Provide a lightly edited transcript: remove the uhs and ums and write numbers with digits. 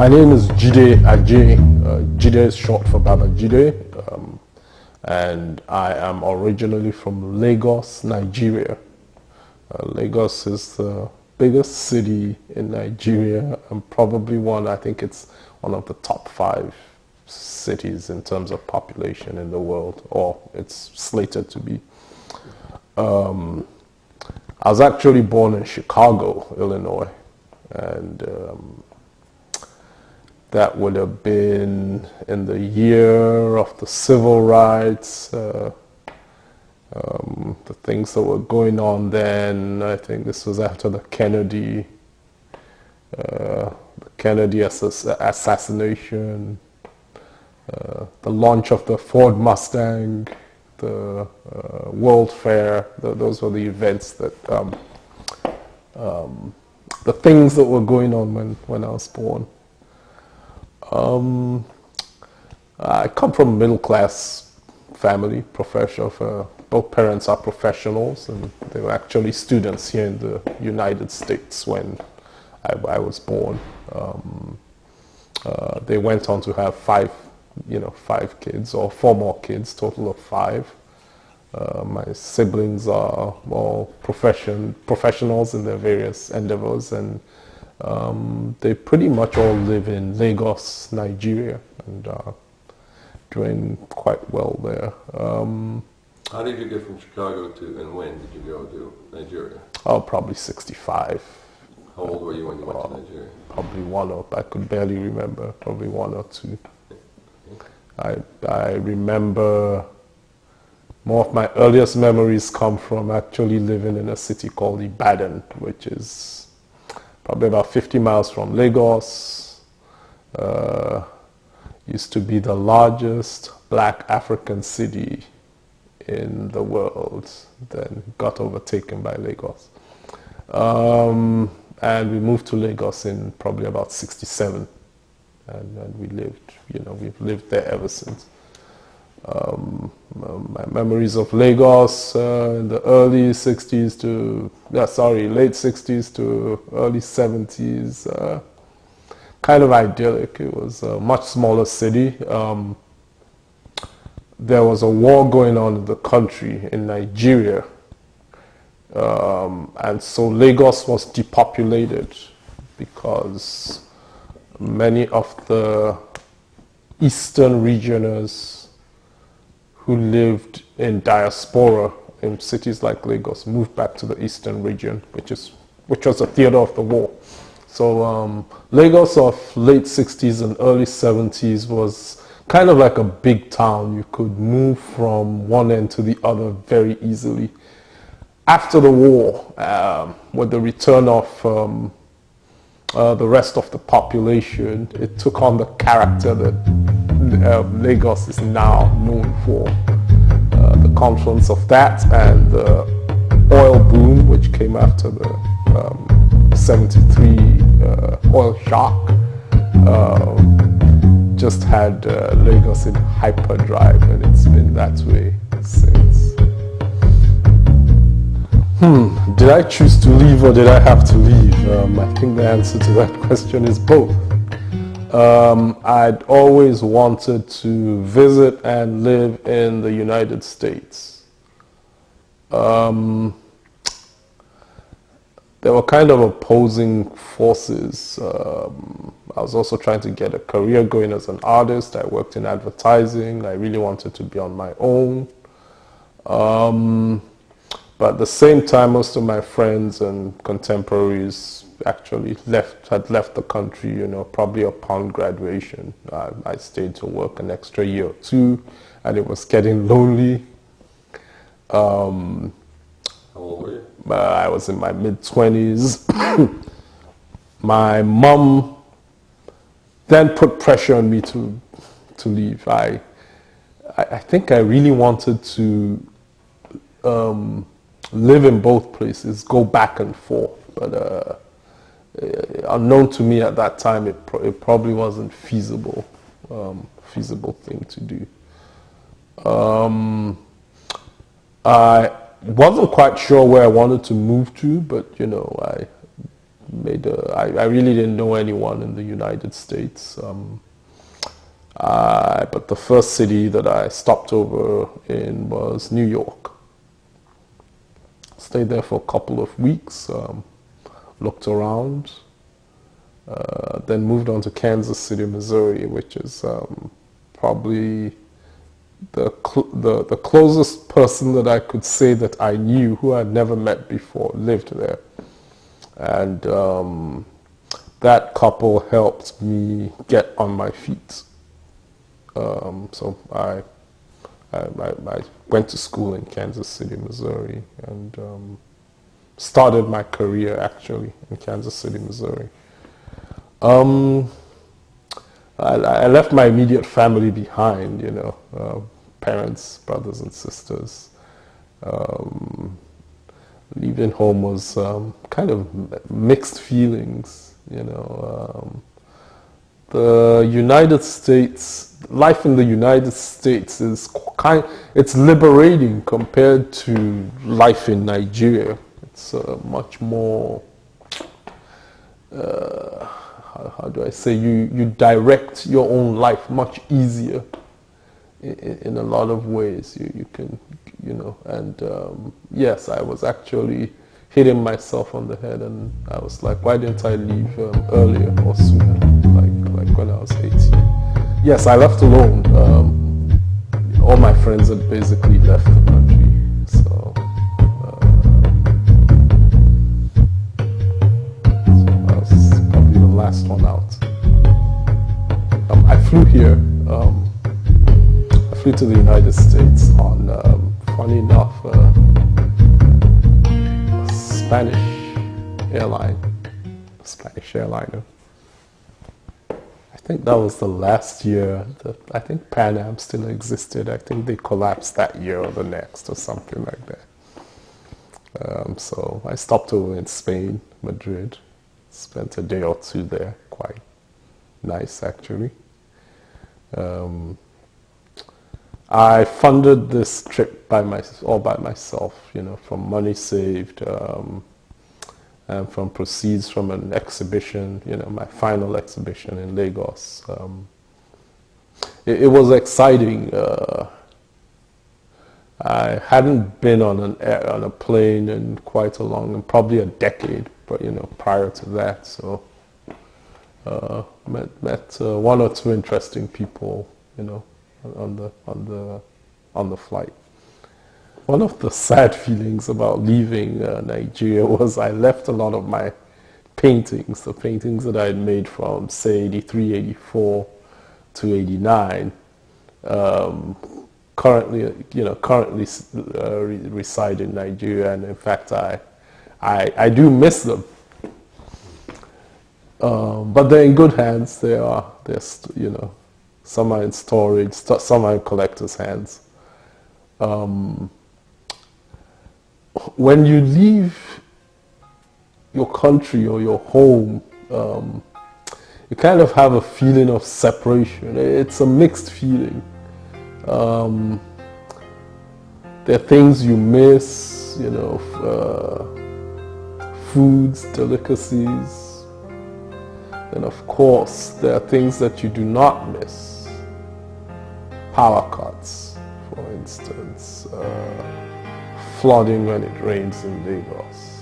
My name is Jide Ajay. Jide is short for Baba Jide, and I am originally from Lagos, Nigeria. Lagos is the biggest city in Nigeria and probably I think it's one of the top 5 cities in terms of population in the world, or it's slated to be. I was actually born in Chicago, Illinois, and that would have been in the year of the civil rights, the things that were going on then. I think this was after the Kennedy assassination, the launch of the Ford Mustang, the World Fair. Those were the events that, the things that were going on when I was born. I come from a middle class family, professional. Both parents are professionals, and they were actually students here in the United States when I was born. They went on to have 5 kids, or 4 more kids, total of 5. My siblings are all professionals in their various endeavors, and they pretty much all live in Lagos, Nigeria, and doing quite well there. How did you get from Chicago and when did you go to Nigeria? Oh, probably 65. How old were you when you went to Nigeria? Probably I could barely remember, probably 1 or 2. I remember more of my earliest memories come from actually living in a city called Ibadan, which is probably about 50 miles from Lagos. Used to be the largest black African city in the world, then got overtaken by Lagos. And we moved to Lagos in probably about 67. And we lived, we've lived there ever since. My memories of Lagos in the late 60s to early 70s, kind of idyllic. It was a much smaller city. There was a war going on in the country, in Nigeria, and so Lagos was depopulated because many of the eastern regioners who lived in diaspora in cities like Lagos moved back to the eastern region, which was a theater of the war. So Lagos of late 60s and early 70s was kind of like a big town. You could move from one end to the other very easily. After the war, with the return of the rest of the population, it took on the character that Lagos is now known for. The confluence of that and the oil boom, which came after the 73 oil shock, just had Lagos in hyperdrive, and it's been that way since. Did I choose to leave or did I have to leave? I think the answer to that question is both. I'd always wanted to visit and live in the United States. There were kind of opposing forces. I was also trying to get a career going as an artist. I worked in advertising. I really wanted to be on my own. But at the same time, most of my friends and contemporaries actually had left the country, probably upon graduation. I stayed to work an extra year or 2, and it was getting lonely. How old were you? I was in my mid-20s. My mom then put pressure on me to leave. I think I really wanted to live in both places, go back and forth, but unknown to me at that time, it probably wasn't feasible thing to do. I wasn't quite sure where I wanted to move to, but I really didn't know anyone in the United States. But the first city that I stopped over in was New York. Stayed there for a couple of weeks, looked around, then moved on to Kansas City, Missouri, which is probably the closest person that I could say that I knew who I'd never met before lived there. And that couple helped me get on my feet. So I went to school in Kansas City, Missouri, and started my career actually in Kansas City, Missouri. I left my immediate family behind, you know, parents, brothers and sisters. Leaving home was kind of mixed feelings, you know. The United States, life in the United States is it's liberating compared to life in Nigeria. It's much more, how do I say, you direct your own life much easier in a lot of ways. You can, you know, and yes, I was actually hitting myself on the head, and I was like, why didn't I leave earlier or sooner, like when I was 18? Yes, I left alone. All my friends had basically left the country, so I was probably the last one out. I flew here. I flew to the United States on, funny enough, Spanish airline, Spanish airliner. I think that was the last year that I think Pan Am still existed. I think they collapsed that year or the next or something like that. So I stopped over in Spain, Madrid, spent a day or two there, quite nice actually. I funded this trip all by myself, you know, from money saved, and from proceeds from an exhibition, you know, my final exhibition in Lagos. It was exciting. I hadn't been on a plane in quite a long, probably a decade, but you know, prior to that. So met one or two interesting people, you know, on the flight. One of the sad feelings about leaving Nigeria was I left a lot of my paintings, the paintings that I had made from say 83, 84 to 89. Currently reside in Nigeria, and in fact I do miss them. But they're in good hands. They're you know, some are in storage, some are in collectors' hands. When you leave your country or your home, you kind of have a feeling of separation. It's a mixed feeling. There are things you miss, you know, foods, delicacies. And of course, there are things that you do not miss. Power cuts, for instance. Flooding when it rains in Lagos.